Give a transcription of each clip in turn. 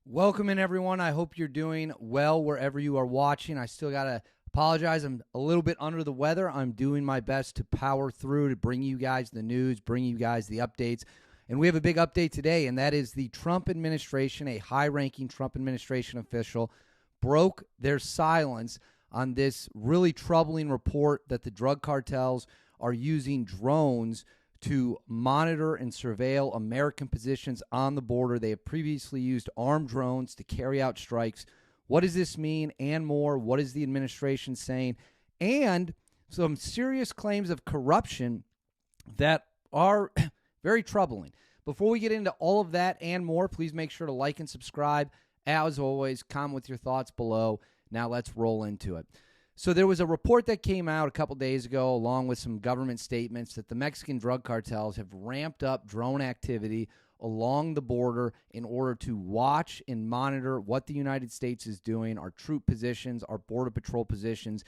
Welcome in, everyone. I hope you're doing well wherever you are watching. I still got to apologize. I'm a little bit under the weather. I'm doing my best to power through to bring you guys the news, bring you guys the updates. And we have a big update today, and that is the Trump administration, a high-ranking Trump administration official, broke their silence on this really troubling report that the drug cartels are using drones to monitor and surveil American positions on the border. They have previously used armed drones to carry out strikes. What does this mean and more? What is the administration saying? And some serious claims of corruption that are very troubling. Before we get into all of that and more, please make sure to like and subscribe. As always, comment with your thoughts below. Now let's roll into it. So there was a report that came out a couple days ago, along with some government statements, that the Mexican drug cartels have ramped up drone activity along the border in order to watch and monitor what the United States is doing, our troop positions, our border patrol positions.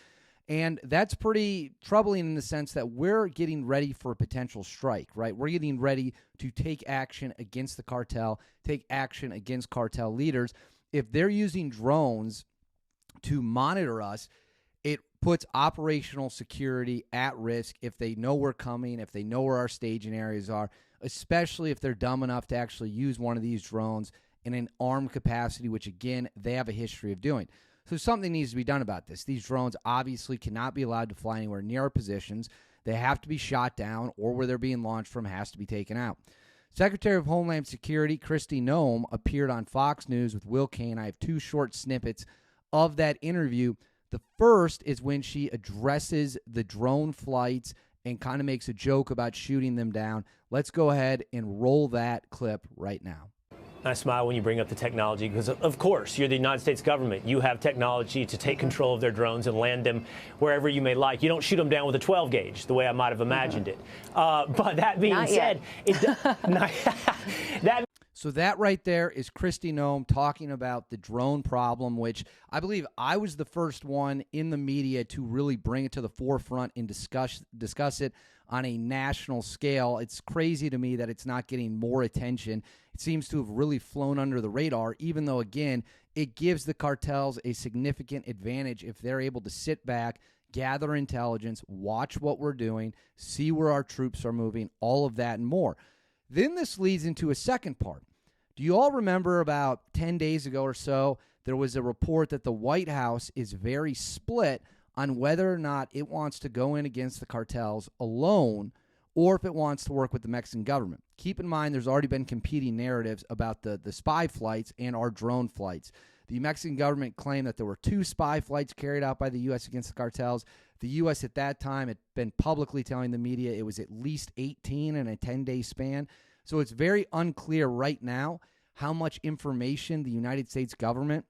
And that's pretty troubling in the sense that we're getting ready for a potential strike, right? We're getting ready to take action against the cartel, take action against cartel leaders. If they're using drones to monitor us, it puts operational security at risk if they know we're coming, if they know where our staging areas are, especially if they're dumb enough to actually use one of these drones in an armed capacity, which, again, they have a history of doing. So something needs to be done about this. These drones obviously cannot be allowed to fly anywhere near our positions. They have to be shot down, or where they're being launched from has to be taken out. Secretary of Homeland Security Kristi Noem appeared on Fox News with Will Cain. I have two short snippets of that interview. The first is when she addresses the drone flights and kind of makes a joke about shooting them down. Let's go ahead and roll that clip right now. I smile when you bring up the technology because, of course, you're the United States government. You have technology to take control of their drones and land them wherever you may like. You don't shoot them down with a 12 gauge the way I might have imagined it. But that being said, So that right there is Kristi Noem talking about the drone problem, which I believe I was the first one in the media to really bring it to the forefront and discuss it on a national scale. It's crazy to me that it's not getting more attention. It seems to have really flown under the radar, even though, again, it gives the cartels a significant advantage if they're able to sit back, gather intelligence, watch what we're doing, see where our troops are moving, all of that and more. Then this leads into a second part. Do you all remember about 10 days ago or so, there was a report that the White House is very split on whether or not it wants to go in against the cartels alone or if it wants to work with the Mexican government. Keep in mind, there's already been competing narratives about the spy flights and our drone flights. The Mexican government claimed that there were 2 spy flights carried out by the U.S. against the cartels. The U.S. at that time had been publicly telling the media it was at least 18 in a 10-day span. So it's very unclear right now how much information the United States government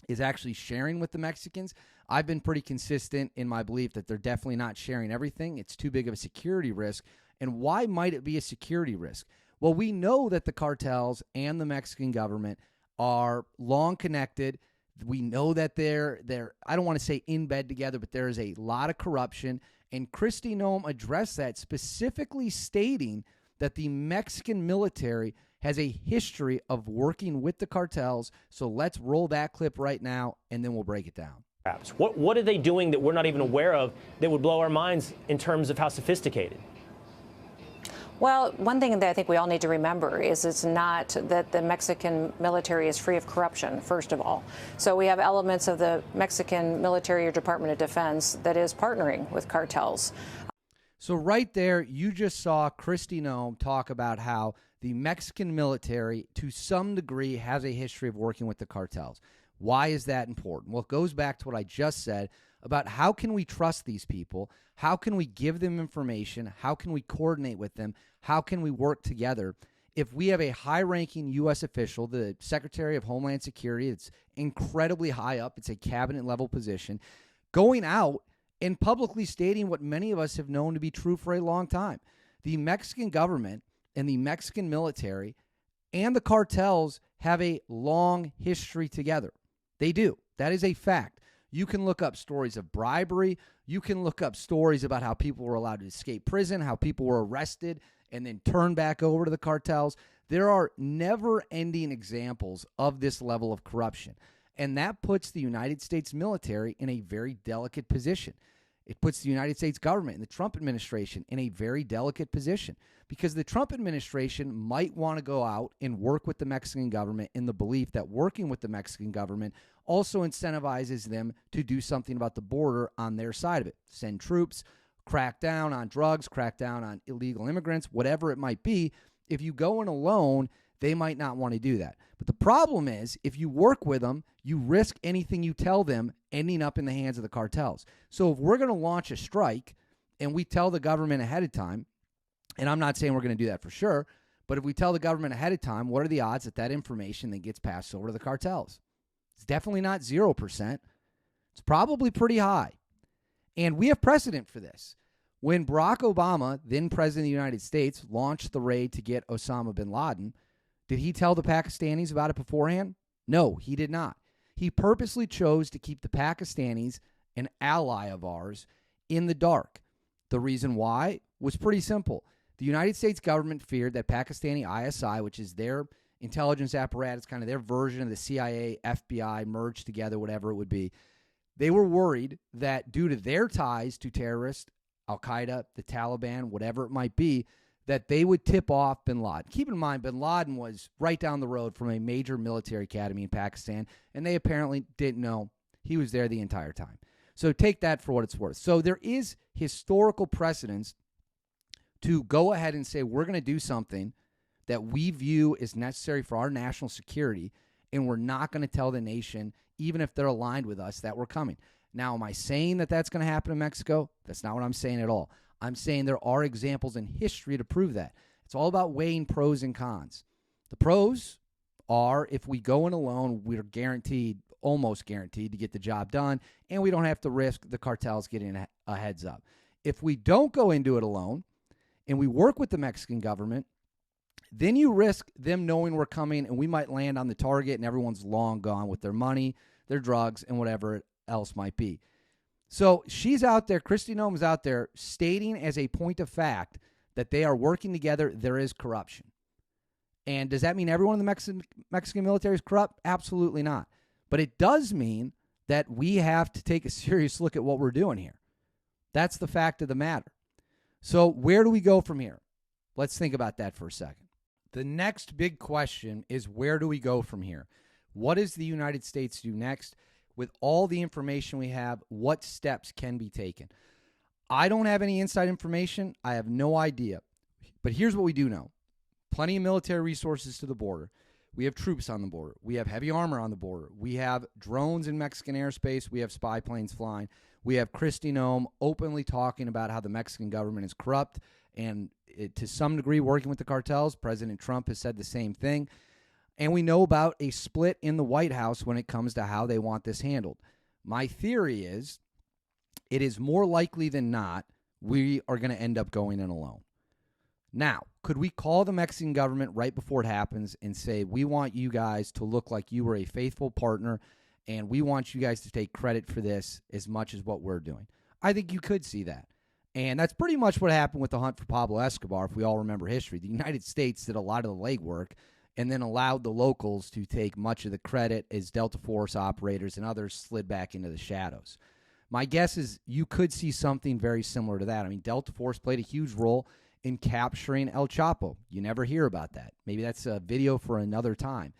is actually sharing with the Mexicans. I've been pretty consistent in my belief that they're definitely not sharing everything. It's too big of a security risk. And why might it be a security risk? Well, we know that the cartels and the Mexican government are long connected. We know that they're I don't want to say in bed together, but there is a lot of corruption. And Kristi Noem addressed that, specifically stating that the Mexican military has a history of working with the cartels. So let's roll that clip right now, and then we'll break it down. What are they doing that we're not even aware of that would blow our minds in terms of how sophisticated? Well, one thing that I think we all need to remember is it's not that the Mexican military is free of corruption, first of all. So we have elements of the Mexican military or Department of Defense that is partnering with cartels. So right there, you just saw Kristi Noem talk about how the Mexican military, to some degree, has a history of working with the cartels. Why is that important? Well, it goes back to what I just said about how can we trust these people? How can we give them information? How can we coordinate with them? How can we work together? If we have a high-ranking U.S. official, the Secretary of Homeland Security, it's incredibly high up, it's a cabinet-level position, going out and publicly stating what many of us have known to be true for a long time. The Mexican government and the Mexican military and the cartels have a long history together. They do. That is a fact. You can look up stories of bribery. You can look up stories about how people were allowed to escape prison, how people were arrested and then turned back over to the cartels. There are never-ending examples of this level of corruption, and that puts the United States military in a very delicate position. It puts the United States government and the Trump administration in a very delicate position because the Trump administration might want to go out and work with the Mexican government in the belief that working with the Mexican government also incentivizes them to do something about the border on their side of it. Send troops, crack down on drugs, crack down on illegal immigrants, whatever it might be. If you go in alone, they might not want to do that. But the problem is, if you work with them, you risk anything you tell them ending up in the hands of the cartels. So if we're going to launch a strike and we tell the government ahead of time, and I'm not saying we're going to do that for sure, but if we tell the government ahead of time, what are the odds that that information then gets passed over to the cartels? It's definitely not 0%. It's probably pretty high. And we have precedent for this. When Barack Obama, then president of the United States, launched the raid to get Osama bin Laden, did he tell the Pakistanis about it beforehand? No, he did not. He purposely chose to keep the Pakistanis, an ally of ours, in the dark. The reason why was pretty simple. The United States government feared that Pakistani ISI, which is their intelligence apparatus, kind of their version of the CIA, FBI, merged together, whatever it would be, they were worried that due to their ties to terrorists, Al-Qaeda, the Taliban, whatever it might be, that they would tip off bin Laden. Keep in mind, bin Laden was right down the road from a major military academy in Pakistan, and they apparently didn't know he was there the entire time. So take that for what it's worth. So there is historical precedence to go ahead and say we're going to do something that we view as necessary for our national security, and we're not going to tell the nation, even if they're aligned with us, that we're coming. Now, am I saying that that's going to happen in Mexico? That's not what I'm saying at all. I'm saying there are examples in history to prove that. It's all about weighing pros and cons. The pros are if we go in alone, we're guaranteed, almost guaranteed, to get the job done, and we don't have to risk the cartels getting a heads up. If we don't go into it alone and we work with the Mexican government, then you risk them knowing we're coming and we might land on the target and everyone's long gone with their money, their drugs, and whatever else might be. So she's out there, Kristi Noem is out there stating as a point of fact that they are working together, there is corruption. And does that mean everyone in the Mexican military is corrupt? Absolutely not. But it does mean that we have to take a serious look at what we're doing here. That's the fact of the matter. So where do we go from here? Let's think about that for a second. The next big question is, where do we go from here? What does the United States do next? With all the information we have, what steps can be taken? I don't have any inside information. I have no idea. But here's what we do know. Plenty of military resources to the border. We have troops on the border. We have heavy armor on the border. We have drones in Mexican airspace. We have spy planes flying. We have Kristi Noem openly talking about how the Mexican government is corrupt and to some degree working with the cartels. President Trump has said the same thing. And we know about a split in the White House when it comes to how they want this handled. My theory is it is more likely than not we are going to end up going in alone. Now, could we call the Mexican government right before it happens and say, we want you guys to look like you were a faithful partner and we want you guys to take credit for this as much as what we're doing? I think you could see that. And that's pretty much what happened with the hunt for Pablo Escobar, if we all remember history. The United States did a lot of the legwork and then allowed the locals to take much of the credit as Delta Force operators and others slid back into the shadows. My guess is you could see something very similar to that. I mean, Delta Force played a huge role in capturing El Chapo. You never hear about that. Maybe that's a video for another time.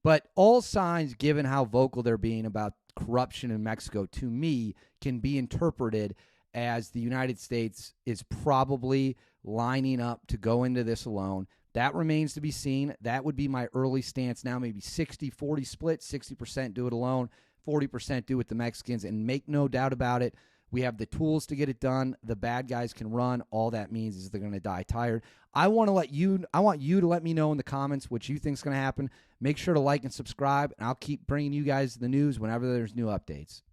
But all signs, given how vocal they're being about corruption in Mexico, to me, can be interpreted as the United States is probably lining up to go into this alone. That remains to be seen. That would be my early stance now, maybe 60-40 split, 60% do it alone, 40% do it with the Mexicans, and make no doubt about it, we have the tools to get it done. The bad guys can run. All that means is they're going to die tired. I want you to let me know in the comments what you think is going to happen. Make sure to like and subscribe, and I'll keep bringing you guys the news whenever there's new updates.